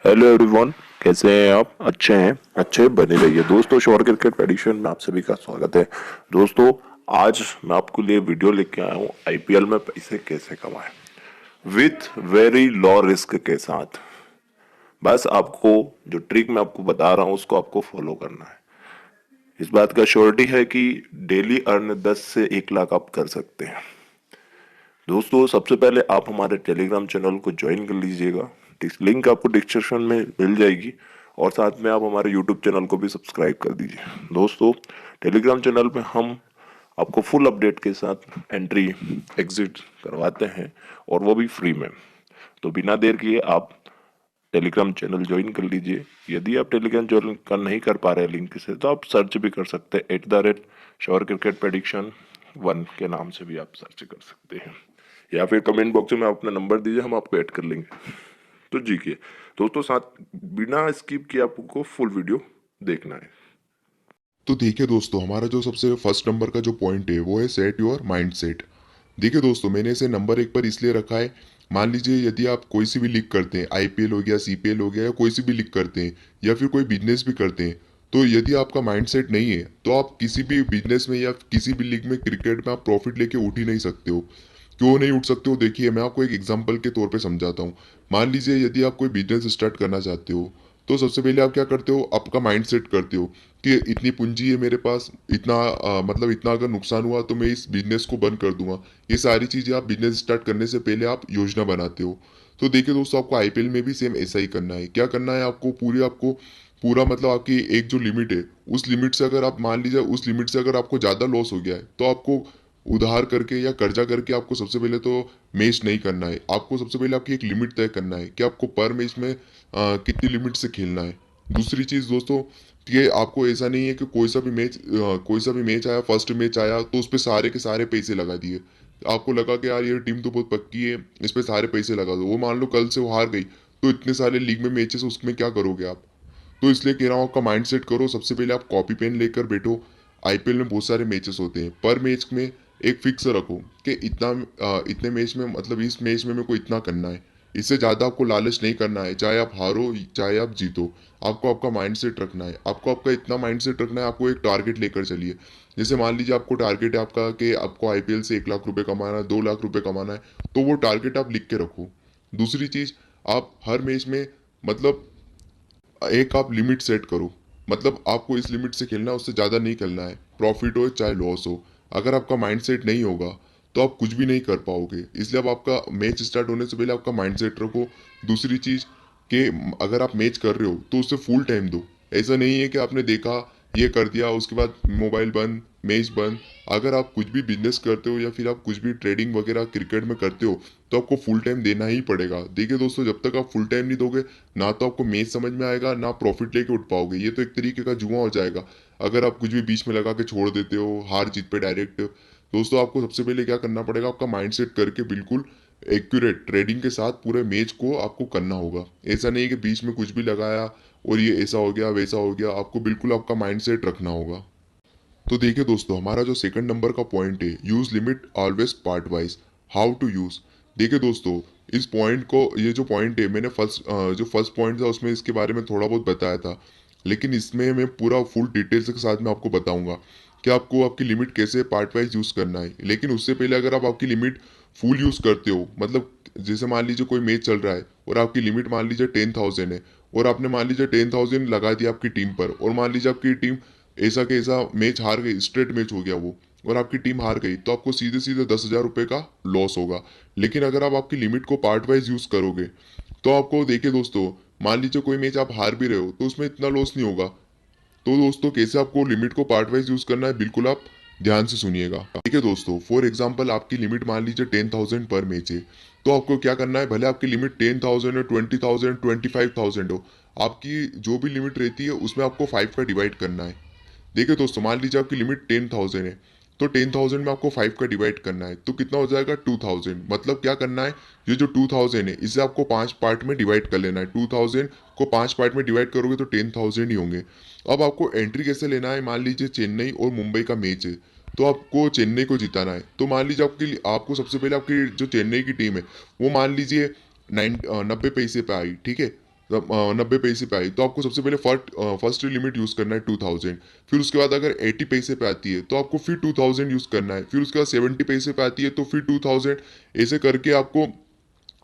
Hello everyone. कैसे हैं आप? अच्छे हैं? अच्छे बने रहिए दोस्तों। शोर क्रिकेट प्रेडिक्शन में आप सभी का स्वागत है। दोस्तों, आज मैं आपके लिए वीडियो लेके आया हूँ आईपीएल में पैसे कैसे कमाएं विथ वेरी लो रिस्क के साथ। बस आपको जो ट्रिक मैं आपको बता रहा हूँ उसको आपको फॉलो करना है। इस बात का श्योरिटी है कि डेली अर्न 10 से 1 लाख आप कर सकते हैं। दोस्तों, सबसे पहले आप हमारे टेलीग्राम चैनल को ज्वाइन कर लीजिएगा। लिंक आपको डिस्क्रिप्शन में मिल जाएगी और साथ में आप हमारे यूट्यूब चैनल को भी सब्सक्राइब कर दीजिए। दोस्तों, टेलीग्राम चैनल पे हम आपको फुल अपडेट के साथ एंट्री एग्जिट करवाते हैं और वो भी फ्री में। तो बिना देर किए आप टेलीग्राम चैनल ज्वाइन कर लीजिए। यदि आप टेलीग्राम ज्वाइन कर नहीं कर पा रहे लिंक से तो आप सर्च भी कर सकते हैं @श्योर क्रिकेट प्रेडिक्शन 1 के नाम से भी आप सर्च कर सकते हैं, या फिर कमेंट बॉक्स में आप अपना नंबर दीजिए, हम आपको ऐड कर लेंगे। तो जी के दोस्तों, साथ बिना स्किप किए आपको फुल वीडियो देखना है। तो देखिए दोस्तों, हमारा जो सबसे फर्स्ट नंबर का जो पॉइंट है वो है सेट योर माइंड सेट। देखिए दोस्तों, मैंने इसे नंबर 1 पर इसलिए रखा है। मान लीजिए यदि आप कोई सी भी लीग करते हैं, आईपीएल हो गया, सीपीएल हो गया, या कोई सी भी लीग करते हैं या फिर कोई बिजनेस भी करते हैं, तो यदि आपका माइंड सेट नहीं है तो आप किसी भी बिजनेस में या किसी भी लीग में, क्रिकेट में आप प्रॉफिट लेके उठ ही नहीं सकते हो। क्यों नहीं उठ सकते हो? देखिए, मैं आपको एक एग्जांपल के तौर पे समझाता हूँ। मान लीजिए यदि आप कोई बिजनेस स्टार्ट करना चाहते हो, तो सबसे पहले आप क्या करते हो? आपका माइंड सेट करते हो कि इतनी पूंजी है मेरे पास, इतना मतलब इतना अगर नुकसान हुआ तो मैं इस बिजनेस को बंद कर दूंगा। ये सारी चीजें आप बिजनेस स्टार्ट करने से पहले आप योजना बनाते हो। तो देखिए दोस्तों, आपको आईपीएल में भी सेम ऐसा ही करना है। क्या करना है आपको? आपको पूरा मतलब आपकी एक जो लिमिट है, उस लिमिट से अगर आप मान लीजिए उस लिमिट से अगर आपको ज्यादा लॉस हो गया है, तो आपको उधार करके या कर्जा करके आपको सबसे पहले तो मैच नहीं करना है। आपको सबसे पहले आपकी एक लिमिट तय करना है कि आपको पर मैच में कितनी लिमिट से खेलना है। दूसरी चीज दोस्तों, कि आपको ऐसा नहीं है कि कोई सा भी मैच आया, फर्स्ट मैच आया तो उस पर सारे के सारे पैसे लगा दिए। आपको लगा कि यार ये टीम तो बहुत पक्की है, इस पे सारे पैसे लगा दो। वो मान लो कल से वो हार गई, तो इतने सारे लीग में मैचेस, उसमें क्या करोगे आप? तो इसलिए कह रहा हूँ, आपका माइंड सेट करो। सबसे पहले आप कॉपी पेन लेकर बैठो। आईपीएल में बहुत सारे मैचेस होते हैं, पर मैच में एक फिक्स रखो कि इतने मैच में, मतलब इस मैच में मेरे को इतना करना है। इससे ज़्यादा आपको लालच नहीं करना है, चाहे आप हारो चाहे आप जीतो। आपको आपका माइंड सेट रखना है। आपको आपका इतना माइंड सेट रखना है, आपको एक टारगेट लेकर चलिए। जैसे मान लीजिए आपको टारगेट है आपका कि आपको आईपीएल से 1 लाख रुपए कमाना है, 2 लाख रुपए कमाना है, तो वो टारगेट आप लिख के रखो। दूसरी चीज, आप हर मैच में मतलब एक आप लिमिट सेट करो। मतलब आपको इस लिमिट से खेलना है, उससे ज़्यादा नहीं खेलना है, प्रॉफिट हो चाहे लॉस हो। अगर आपका माइंड सेट नहीं होगा तो आप कुछ भी नहीं कर पाओगे। इसलिए अब आपका मैच स्टार्ट होने से पहले आपका माइंड सेट रखो। दूसरी चीज़, कि अगर आप मैच कर रहे हो तो उससे फुल टाइम दो। ऐसा नहीं है कि आपने देखा, ये कर दिया, उसके बाद मोबाइल बंद, मैच बंद। अगर आप कुछ भी बिजनेस करते हो या फिर आप कुछ भी ट्रेडिंग वगैरह क्रिकेट में करते हो, तो आपको फुल टाइम देना ही पड़ेगा। देखिए दोस्तों, जब तक आप फुल टाइम नहीं दोगे, ना तो आपको मैच समझ में आएगा, ना प्रॉफिट लेके उठ पाओगे। ये तो एक तरीके का जुआ हो जाएगा। अगर आप कुछ भी बीच में लगा के छोड़ देते हो, हार जीत पे डायरेक्ट। दोस्तों, आपको सबसे पहले क्या करना पड़ेगा? आपका माइंड सेट करके बिल्कुल एक्यूरेट ट्रेडिंग के साथ पूरे मैच को आपको करना होगा। ऐसा नहीं है कि बीच में कुछ भी लगाया और ये ऐसा हो गया वैसा हो गया। आपको बिल्कुल आपका माइंड सेट रखना होगा। तो देखिए दोस्तों, हमारा जो सेकंड नंबर का पॉइंट है, use limit always part wise. How to use. देखिए दोस्तों, इस पॉइंट को, ये जो पॉइंट है, मैंने जो फर्स्ट पॉइंट था उसमें इसके बारे में थोड़ा बहुत बताया था, लेकिन इसमें मैं पूरा फुल डिटेल्स के साथ में आपको बताऊंगा कि आपको आपकी लिमिट कैसे पार्ट वाइज यूज करना है। लेकिन उससे पहले, अगर आप आपकी लिमिट फुल यूज करते हो, मतलब जैसे मान लीजिए कोई मैच चल रहा है और आपकी लिमिट मान लीजिए 10,000 है, और आपने मान लीजिए 10,000 लगा दिया आपकी टीम पर, और मान लीजिए आपकी टीम ऐसा के ऐसा मैच हार गई, स्ट्रेट मैच हो गया वो, और आपकी टीम हार गई, तो आपको सीधे सीधे 10,000 रुपये का लॉस होगा। लेकिन अगर आप आपकी लिमिट को पार्ट वाइज यूज करोगे, तो आपको, देखिए दोस्तों, मान लीजिए कोई मैच आप हार भी रहे हो तो उसमें इतना लॉस नहीं होगा। तो दोस्तों, कैसे आपको लिमिट को पार्ट वाइज यूज करना है, बिल्कुल आप ध्यान से सुनिएगा। देखिए दोस्तों, फॉर एग्जाम्पल आपकी लिमिट मान लीजिए 10,000 पर मैच है, तो आपको क्या करना है? भले आपकी लिमिट 10,000 हो, 20,000, 25,000 हो, आपकी जो भी लिमिट रहती है उसमें आपको 5 का डिवाइड करना है। देखिए दोस्तों, मान लीजिए आपकी लिमिट 10,000 है, तो 10,000 में आपको 5 का डिवाइड करना है, तो कितना हो जाएगा? 2,000। मतलब क्या करना है? ये जो 2,000 है, इसे आपको 5 पार्ट में डिवाइड कर लेना है। 2,000 को 5 पार्ट में डिवाइड करोगे तो 10,000 ही होंगे। अब आपको एंट्री कैसे लेना है? मान लीजिए चेन्नई और मुंबई का मैच है, तो आपको चेन्नई को जिताना है। तो मान लीजिए आपको सबसे पहले आपकी जो चेन्नई की टीम है, वो मान लीजिए 90 पैसे पे आई, ठीक है। 90 पैसे पे आई, तो आपको सबसे पहले फर्स्ट लिमिट यूज़ करना है 2000। फिर उसके बाद अगर 80 पैसे पे आती है तो आपको फिर 2000 यूज़ करना है। फिर उसके बाद 70 पैसे पे आती है तो फिर 2000। ऐसे करके आपको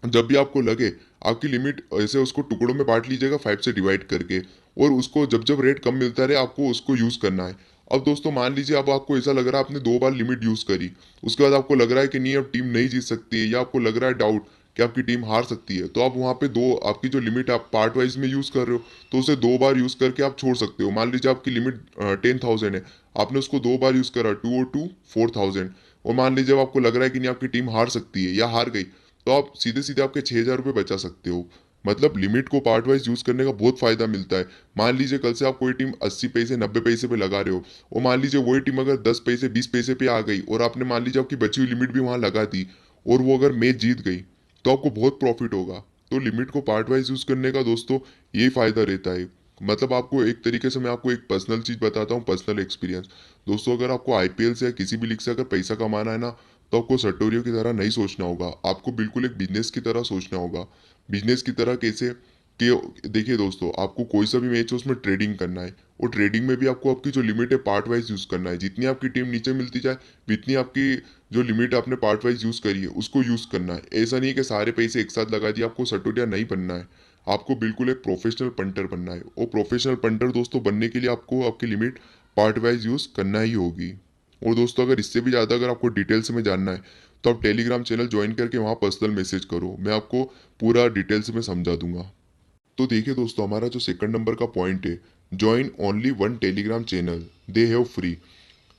जब भी आपको लगे आपकी लिमिट, ऐसे उसको टुकड़ों में बांट लीजिएगा 5 से डिवाइड करके, और उसको जब जब रेट कम मिलता रहे आपको उसको यूज़ करना है। अब दोस्तों मान लीजिए अब आपको ऐसा लग रहा है आपने 2 बार लिमिट यूज़ करी, उसके बाद आपको लग रहा है कि नहीं अब टीम नहीं जीत सकती है, या आपको लग रहा है डाउट कि आपकी टीम हार सकती है, तो आप वहाँ पे दो आपकी जो लिमिट आप पार्ट वाइज में यूज़ कर रहे हो तो उसे 2 बार यूज़ करके आप छोड़ सकते हो। मान लीजिए आपकी लिमिट 10,000 है, आपने उसको 2 बार यूज़ करा, 2 और 2 4,000, और मान लीजिए अब आपको लग रहा है कि नहीं आपकी टीम हार सकती है या हार गई, तो आप सीधे सीधे आपके 6,000 रुपये बचा सकते हो। मतलब लिमिट को पार्ट वाइज यूज करने का बहुत फायदा मिलता है। मान लीजिए कल से आप कोई टीम 80 पैसे 90 पैसे पे लगा रहे हो, और मान लीजिए वही टीम अगर 10 पैसे 20 पैसे पे आ गई, और आपने मान लीजिए आपकी बची हुई लिमिट भी वहां लगा दी, और वो अगर मैच जीत गई, तो आपको बहुत प्रॉफिट होगा। तो लिमिट को पार्ट वाइज यूज करने का दोस्तों यही फायदा रहता है। मतलब आपको एक तरीके से मैं आपको एक पर्सनल चीज बताता हूँ, पर्सनल एक्सपीरियंस। दोस्तों अगर आपको आईपीएल से या किसी भी लीग से अगर पैसा कमाना है ना, तो आपको सट्टोरियों की तरह नहीं सोचना होगा, आपको बिल्कुल एक बिजनेस की तरह सोचना होगा। बिजनेस की तरह कैसे कि देखिए दोस्तों, आपको कोई सा भी मैच हो उसमें ट्रेडिंग करना है, और ट्रेडिंग में भी आपको आपकी जो लिमिट है पार्ट वाइज यूज करना है। जितनी आपकी टीम नीचे मिलती जाए उतनी आपकी जो लिमिट आपने पार्ट वाइज यूज करी है उसको यूज करना है। ऐसा नहीं है कि सारे पैसे एक साथ लगा दिए, आपको सटोरिया नहीं बनना है। आपको बिल्कुल एक प्रोफेशनल पंटर बनना है, और प्रोफेशनल पंटर दोस्तों बनने के लिए आपको आपकी लिमिट पार्ट वाइज यूज करना ही होगी। और दोस्तों अगर इससे भी ज़्यादा अगर आपको डिटेल्स में जानना है, तो आप टेलीग्राम चैनल ज्वाइन करके वहाँ पर्सनल मैसेज करो, मैं आपको पूरा डिटेल्स में समझा दूंगा। तो देखिए दोस्तों, हमारा जो सेकंड नंबर का पॉइंट है, join only one Telegram channel, they have free.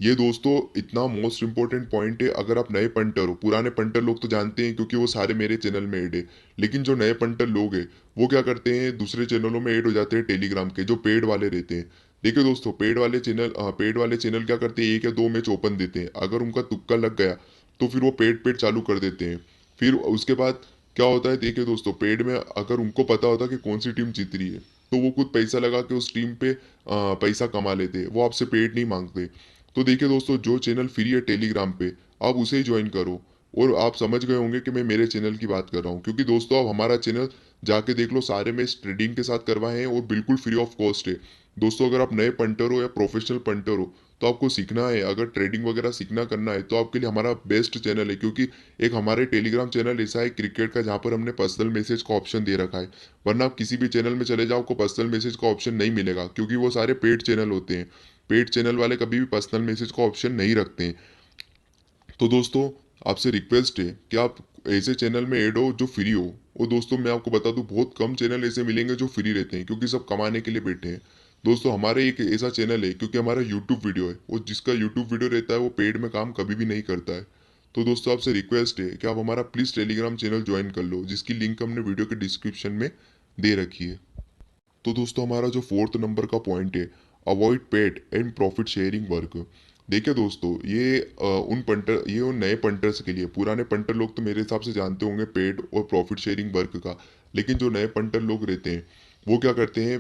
ये दोस्तों इतना मोस्ट इंपॉर्टेंट पॉइंट है। अगर आप नए पंटर हो, पुराने पंटर लोग तो जानते हैं क्योंकि वो सारे मेरे चैनल में ऐड है, लेकिन जो नए पंटर लोग हैं वो क्या करते हैं, दूसरे चैनलों में ऐड हो जाते हैं टेलीग्राम के जो पेड वाले रहते हैं। देखिए दोस्तों, पेड वाले चैनल क्या करते हैं, 1 या 2 मैच ओपन देते हैं, अगर उनका तुक्का लग गया तो फिर वो पेड पेड चालू कर देते हैं। फिर उसके बाद क्या होता है, देखिए दोस्तों, पेड में अगर उनको पता होता कि कौन सी टीम जीत रही है, तो वो खुद पैसा लगा के उस टीम पे पैसा कमा लेते हैं, वो आपसे पेड नहीं मांगते। तो देखिए दोस्तों, जो चैनल फ्री है टेलीग्राम पे, आप उसे ही ज्वाइन करो। और आप समझ गए होंगे कि मैं मेरे चैनल की बात कर रहा हूँ, क्योंकि दोस्तों आप हमारा चैनल जाके देख लो, सारे मैच ट्रेडिंग के साथ करवाए हैं और बिल्कुल फ्री ऑफ कॉस्ट है। दोस्तों अगर आप नए पंटर हो या प्रोफेशनल पंटर हो, तो आपको सीखना है, अगर ट्रेडिंग वगैरह सीखना करना है, तो आपके लिए हमारा बेस्ट चैनल है। क्योंकि एक हमारे टेलीग्राम चैनल ऐसा है क्रिकेट का, जहाँ पर हमने पर्सनल मैसेज का ऑप्शन दे रखा है। वरना आप किसी भी चैनल में चले जाओ, आपको पर्सनल मैसेज का ऑप्शन नहीं मिलेगा, क्योंकि वो सारे पेड चैनल होते हैं। पेड चैनल वाले कभी भी पर्सनल मैसेज का ऑप्शन नहीं रखते हैं। तो दोस्तों आपसे रिक्वेस्ट है कि आप ऐसे चैनल में ऐड हो जो फ्री हो। और दोस्तों मैं आपको बता दूं, बहुत कम चैनल ऐसे मिलेंगे जो फ्री रहते हैं, क्योंकि सब कमाने के लिए बैठे हैं। दोस्तों हमारे एक ऐसा चैनल है, क्योंकि हमारा यूट्यूब वीडियो है, वो जिसका यूट्यूब वीडियो रहता है वो पेड में काम कभी भी नहीं करता है। तो दोस्तों आपसे रिक्वेस्ट है कि आप हमारा प्लीज़ टेलीग्राम चैनल ज्वाइन कर लो, जिसकी लिंक हमने वीडियो के डिस्क्रिप्शन में दे रखी है। तो दोस्तों हमारा जो फोर्थ नंबर का पॉइंट है, avoid paid and profit sharing work. देखिए दोस्तों, ये उन नए पंटर्स के लिए, पुराने पंटर लोग तो मेरे हिसाब से जानते होंगे पेड और प्रॉफिट शेयरिंग वर्क का। लेकिन जो नए पंटर लोग रहते हैं वो क्या करते हैं,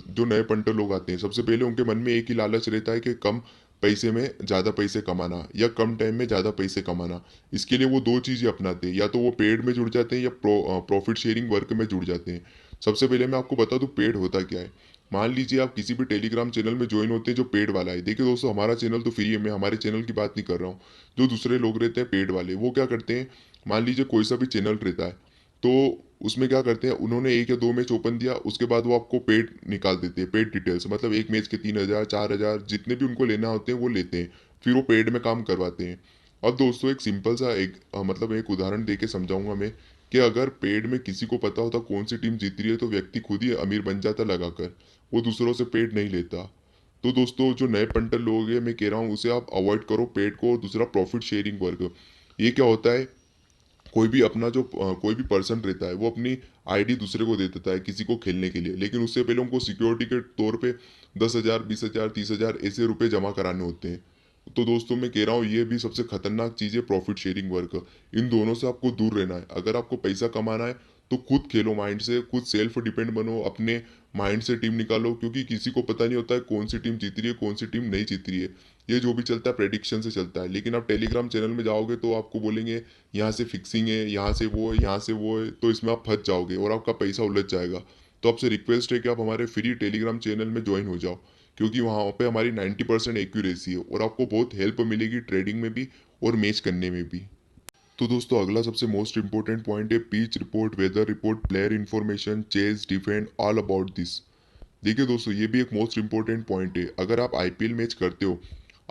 जो नए पंटर लोग आते हैं सबसे पहले उनके मन में एक ही लालच रहता है कि कम पैसे में ज़्यादा पैसे कमाना या कम टाइम में ज़्यादा पैसे कमाना। इसके लिए वो दो चीज़ें अपनाते हैं, या तो वो पेड में जुड़ जाते हैं या प्रॉफिट शेयरिंग वर्क में जुड़ जाते हैं। सबसे पहले मैं आपको बता दूं पेड होता क्या है। मान लीजिए आप किसी भी टेलीग्राम चैनल में ज्वाइन होते हैं जो पेड वाला है। देखिए दोस्तों, हमारा चैनल तो फ्री है, मैं हमारे चैनल की बात नहीं कर रहा हूँ। जो दूसरे लोग रहते हैं पेड वाले, वो क्या करते हैं, मान लीजिए कोई सा भी चैनल रहता है, तो उसमें क्या करते हैं, उन्होंने 1 या 2 मैच ओपन दिया, उसके बाद वो आपको पेड निकाल देते हैं, पेड डिटेल्स, मतलब एक मैच के 3,000 4,000 जितने भी उनको लेना होते हैं वो लेते हैं। फिर वो पेड में काम करवाते हैं। अब दोस्तों एक सिंपल सा मतलब एक उदाहरण दे के समझाऊंगा मैं, कि अगर पेड में किसी को पता होता कौन सी टीम जीत रही है, तो व्यक्ति खुद ही अमीर बन जाता लगाकर, वो दूसरों से पेड नहीं लेता। तो दोस्तों जो नए पंटर लोग हैं, मैं कह रहा हूँ उसे आप अवॉइड करो पेड को। और दूसरा प्रॉफिट शेयरिंग वर्क, ये क्या होता है, कोई भी पर्सन रहता है वो अपनी आईडी दूसरे को दे देता है किसी को खेलने के लिए, लेकिन उससे पहले उनको सिक्योरिटी के तौर पे 10,000 20,000 30,000 ऐसे रुपए जमा कराने होते हैं। तो दोस्तों मैं कह रहा हूँ ये भी सबसे खतरनाक चीज़ है प्रॉफिट शेयरिंग वर्क। इन दोनों से आपको दूर रहना है। अगर आपको पैसा कमाना है तो खुद खेलो माइंड से, खुद सेल्फ डिपेंड बनो, अपने माइंड से टीम निकालो, क्योंकि किसी को पता नहीं होता है कौन सी टीम जीत रही है कौन सी टीम नहीं जीत रही है। ये जो भी चलता है प्रेडिक्शन से चलता है। लेकिन आप टेलीग्राम चैनल में जाओगे तो आपको बोलेंगे यहाँ से फिक्सिंग है, यहाँ से वो है, यहाँ से वो है, तो इसमें आप फंस जाओगे और आपका पैसा उलझ जाएगा। तो आपसे रिक्वेस्ट है कि आप हमारे फ्री टेलीग्राम चैनल में ज्वाइन हो जाओ, क्योंकि वहाँ पे हमारी 90% एक्यूरेसी है और आपको बहुत हेल्प मिलेगी ट्रेडिंग में भी और मैच करने में भी। तो दोस्तों अगला सबसे मोस्ट इंपॉर्टेंट पॉइंट है pitch report, weather report, player information, chase, defend, all about this. देखिए दोस्तों ये भी एक मोस्ट इंपॉर्टेंट पॉइंट है। अगर आप आईपीएल मैच करते हो,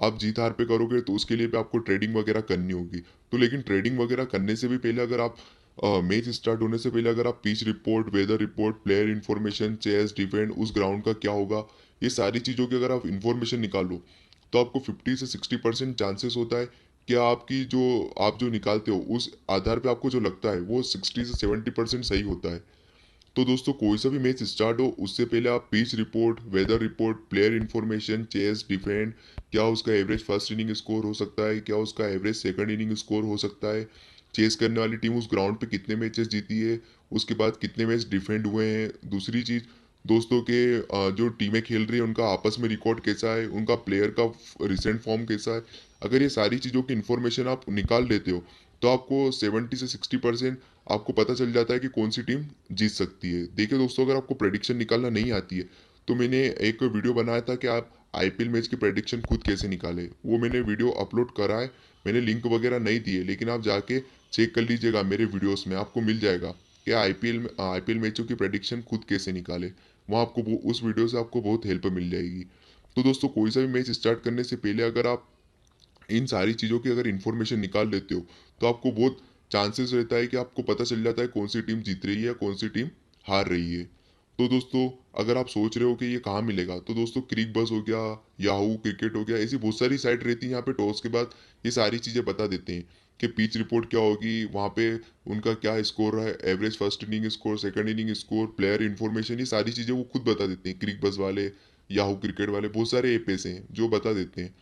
आप जीत हार पे करोगे तो उसके लिए भी आपको ट्रेडिंग वगैरह करनी होगी। तो लेकिन ट्रेडिंग वगैरह करने से भी पहले अगर आप मैच स्टार्ट होने से पहले अगर आप pitch report, weather report, player information, chase, defend, उस ग्राउंड का क्या होगा, ये सारी चीज़ों की अगर आप इन्फॉर्मेशन निकालो तो आपको 50 से 60% चांसेस होता है कि आपकी जो आप जो निकालते हो उस आधार पे आपको जो लगता है वो 60 से 70% सही होता है। तो दोस्तों कोई सा भी मैच स्टार्ट हो उससे पहले आप pitch report, weather report, player information, chase, defend, क्या उसका एवरेज फर्स्ट इनिंग स्कोर हो सकता है, क्या उसका एवरेज सेकंड इनिंग स्कोर हो सकता है, चेस करने वाली टीम उस ग्राउंड पे कितने मैचेस जीती है, उसके बाद कितने मैच डिफेंड हुए हैं। दूसरी चीज, दोस्तों के जो टीमें खेल रही है उनका आपस में रिकॉर्ड कैसा है, उनका प्लेयर का रिसेंट फॉर्म कैसा है। अगर ये सारी चीज़ों की इन्फॉर्मेशन आप निकाल लेते हो तो आपको 70 से 60% आपको पता चल जाता है कि कौन सी टीम जीत सकती है। देखिए दोस्तों अगर आपको प्रेडिक्शन निकालना नहीं आती है तो मैंने एक वीडियो बनाया था कि आप आईपीएल मैच की प्रेडिक्शन खुद कैसे निकालें। वो मैंने वीडियो अपलोड करा है, मैंने लिंक वगैरह नहीं दिए, लेकिन आप जाके चेक कर लीजिएगा मेरे वीडियोस में, आपको मिल जाएगा कि आईपीएल मैचों की प्रेडिक्शन खुद कैसे निकाले। वहाँ आपको उस वीडियो से आपको बहुत हेल्प मिल जाएगी। तो दोस्तों कोई सा भी मैच स्टार्ट करने से पहले अगर आप इन सारी चीज़ों की अगर इन्फॉर्मेशन निकाल लेते हो तो आपको बहुत चांसेस रहता है कि आपको पता चल जाता है कौन सी टीम जीत रही है या कौन सी टीम हार रही है। तो दोस्तों अगर आप सोच रहे हो कि ये कहाँ मिलेगा, तो दोस्तों क्रिक बस हो गया, याहू क्रिकेट हो गया, ऐसी बहुत सारी साइट रहती है यहाँ पे टॉस के बाद ये सारी चीज़ें बता देते हैं कि पिच रिपोर्ट क्या होगी, वहाँ पे उनका क्या स्कोर है, average first inning score, second inning score, player information, ये सारी चीज़ें वो खुद बता देते हैं। क्रिक बस वाले, याहू क्रिकेट वाले, बहुत सारे ऐप ऐसे हैं जो बता देते हैं।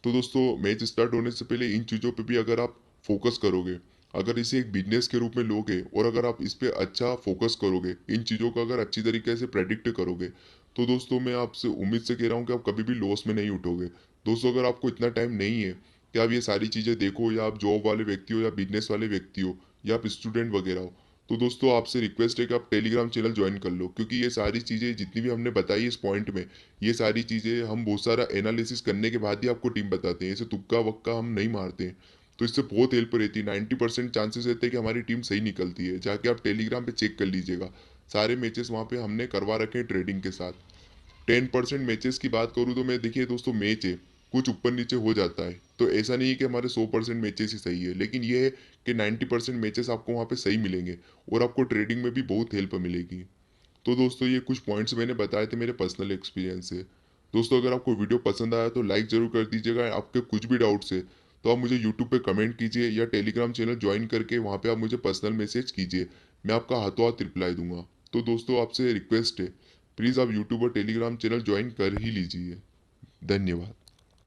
तो दोस्तों मैच स्टार्ट होने से पहले इन चीज़ों पे भी अगर आप फोकस करोगे, अगर इसे एक बिजनेस के रूप में लोगे और अगर आप इस पे अच्छा फोकस करोगे, इन चीज़ों का अगर अच्छी तरीके से प्रेडिक्ट करोगे, तो दोस्तों मैं आपसे उम्मीद से कह रहा हूँ कि आप कभी भी लॉस में नहीं उठोगे। दोस्तों अगर आपको इतना टाइम नहीं है कि आप ये सारी चीज़ें देखो, या आप जॉब वाले व्यक्ति हो या बिजनेस वाले व्यक्ति हो या आप स्टूडेंट वगैरह हो, तो दोस्तों आपसे रिक्वेस्ट है कि आप टेलीग्राम चैनल ज्वाइन कर लो, क्योंकि ये सारी चीज़ें जितनी भी हमने बताई इस पॉइंट में, ये सारी चीज़ें हम बहुत सारा एनालिसिस करने के बाद ही आपको टीम बताते हैं। ऐसे तुक्का वक्का हम नहीं मारते हैं। तो इससे बहुत हेल्प रहती है। 90% चांसेस रहते हैं कि हमारी टीम सही निकलती है। जाके आप टेलीग्राम पे चेक कर लीजिएगा, सारे मैचेस वहाँ पे हमने करवा रखे हैं ट्रेडिंग के साथ। 10% मैचेस की बात करूँ तो मैं, देखिए दोस्तों मैच है, कुछ ऊपर नीचे हो जाता है, तो ऐसा नहीं है कि हमारे 100% मैचेस ही सही है, लेकिन ये है कि 90% मैचेस आपको वहाँ पे सही मिलेंगे और आपको ट्रेडिंग में भी बहुत हेल्प मिलेगी। तो दोस्तों ये कुछ पॉइंट्स मैंने बताए थे मेरे पर्सनल एक्सपीरियंस से। दोस्तों अगर आपको वीडियो पसंद आया तो लाइक जरूर कर दीजिएगा। आपके कुछ भी डाउट्स है तो आप मुझे यूट्यूब पे कमेंट कीजिए या टेलीग्राम चैनल ज्वाइन करके वहाँ पे आप मुझे पर्सनल मैसेज कीजिए, मैं आपका हाथों हाथ रिप्लाई दूंगा। तो दोस्तों आपसे रिक्वेस्ट है, प्लीज़ आप यूट्यूब और टेलीग्राम चैनल ज्वाइन कर ही लीजिए। धन्यवाद।